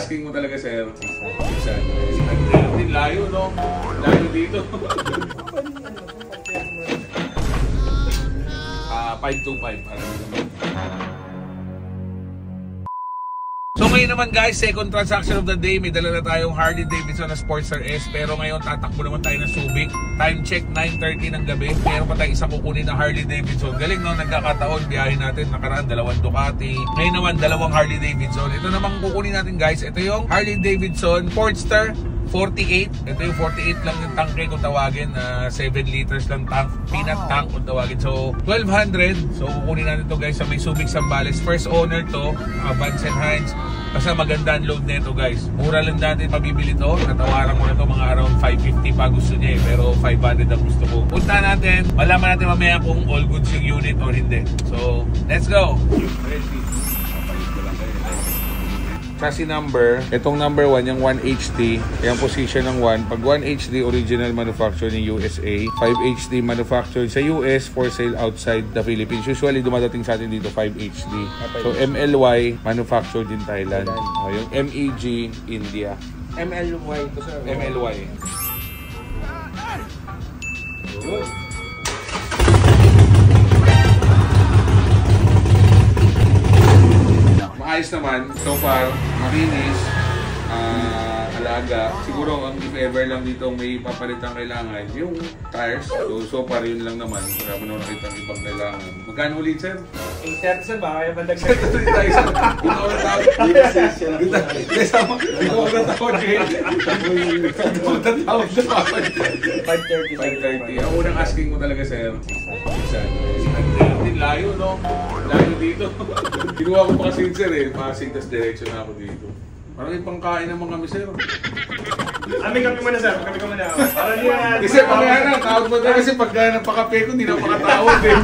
asking mo talaga, sir? 600. Layo, no? Layo dito. 525. So ngayon naman guys, second transaction of the day. May dala na tayong Harley Davidson na Sportster S. Pero ngayon tatakbo naman tayo ng Subic. Time check 9:30 ng gabi. Meron pa tayong isang kukunin na Harley Davidson. Galing, no? Nagkakataon, biyahe natin. Nakaraan, 2 Ducati. Ngayon naman, 2 Harley Davidson. Ito namang kukunin natin guys. Ito yung Harley Davidson Sportster 48. Ito yung 48 lang yung tanke kung tawagin. 7 liters lang tank. Peanut tank kung tawagin. So 1200. So kukunin natin to guys sa may Subic Zambales. First owner to, Vance & Hines. Basta maganda ang load nito guys. Mura lang natin mabibili to. Natawaran ko na to mga around 550 pa gusto niya eh. Pero 500 ang gusto ko. Punta natin. Malaman natin mamaya kung all goods yung unit or hindi. So let's go. Chassis number, itong number 1, yung 1HD, yung position ng 1. Pag 1HD, original manufactured in USA. 5HD manufactured sa US, for sale outside the Philippines. Usually, dumadating sa atin dito 5HD. So, MLY, manufactured in Thailand. Yung MEG, India. MLY to sir. MLY. Good. Maayos naman, so far, makinis, alaga. Siguro, ang if ever lang dito may papalitan kailangan, yung tires. So far, yun lang naman. Wala mo na nakita ang ibang kailangan. Magkano ulit, sir? 830 sir, baka kaya bandag sir. Ito ulit tayo, sir. Ito ulit tayo. Ito ulit tayo, Jay. Ito ulit tayo, 530. Ang unang asking mo talaga, sir. Layo, no? Layo dito. Kinuha ko pa kasi sir eh. Pasig, tas diretso na ako dito. Parang ipangkain naman kami, sir. May kape mo na sir, kape ko muna. Para niya. Kasi mamaya na, tawag mo na kasi pagka nagpakape ko, hindi na makatawag eh.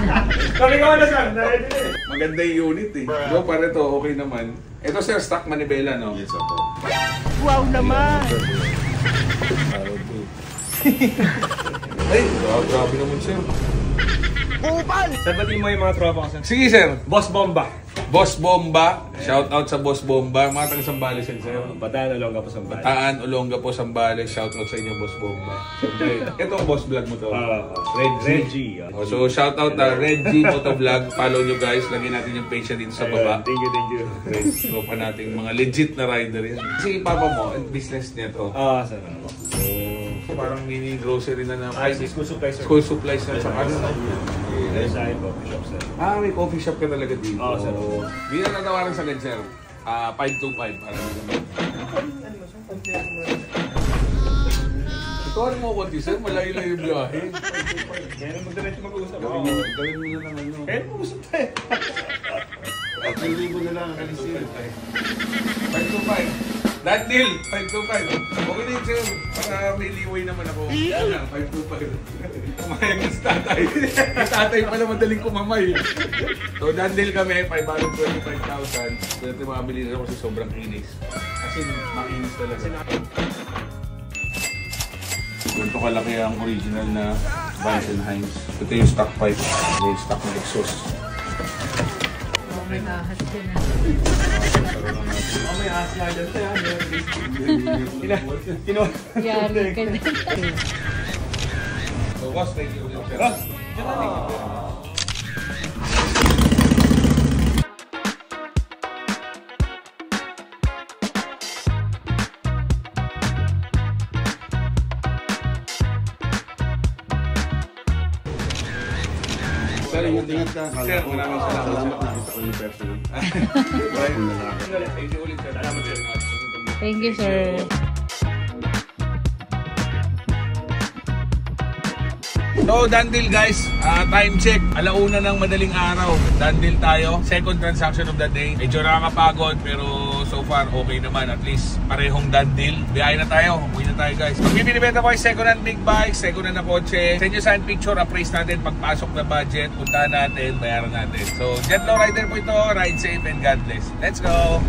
Kape ko muna sir, na-ready na eh. Maganda yung unit eh. So, para ito, okay naman. Ito sir, stock manibela, no? Yes, ako. Wow naman! Ay, grabe naman sir. Upal! Sir, batiin mo yung mga tropa ko sir. Sige sir. Boss Bomba. Boss Bomba. Shout out sa Boss Bomba. Mga taga Zambales yan sir. Bataan, Olonga po Zambales. Bataan, Olonga po Zambales. Shout out sa inyo Boss Bomba. Ito ang boss vlog mo to. Reggie. So shout out na Reggie Motovlog. Follow nyo guys. Lagyan natin yung page dito sa baba. Thank you. So pa natin mga legit na rider yan. Kasi papa mo, business niya to. Sir. So parang mini grocery na naman. School supplies sir. School supplies na sa ano na. Sa coffee shop sir. May coffee shop ka talaga dito. Sir. Hindi na natawaran sa sir. 525 para ituwarin mo konti sir, malayo-layo yung biyahe. Kaya na magdiretso mag-uusap. Gawin mo na lang ano. Kaya na mag-uusap tayo. At ko na lang ang kalisin. 525. That deal! 525. Okay din sir. Para may liway naman ako. 525. Kumayang yung tatay. Yung tatay pala madaling kumamay. So that deal kami, 525,000. So ito makabili na ako kasi sobrang kinis. Kasi makinis talaga. Ganito kalaki ang original na Vance & Hines. Ito yung stock pipe. May stock na exhaust. May ahas din na. May ahas nga dyan tayo. Yari ka din. So boss, thank you ulit sir. Sir, ingat ka. Sir, maraming salamat. Nakita ko yung personal. Thank you ulit, sir. Salamat, sir. Thank you, sir. So, done deal guys. Time check. Alauna ng madaling araw. Done deal tayo. Second transaction of the day. Medyo nakakapagod pero so far okay naman. At least parehong done deal. Biyahe na tayo. Uwi na tayo guys. Pag binibenta ko ay second hand big bike, second hand na kotse. Send nyo sa picture, appraise natin. Pagpasok na budget, puntahan natin, bayaran natin. So, Jet Low Rider po ito. Ride safe and God bless. Let's go!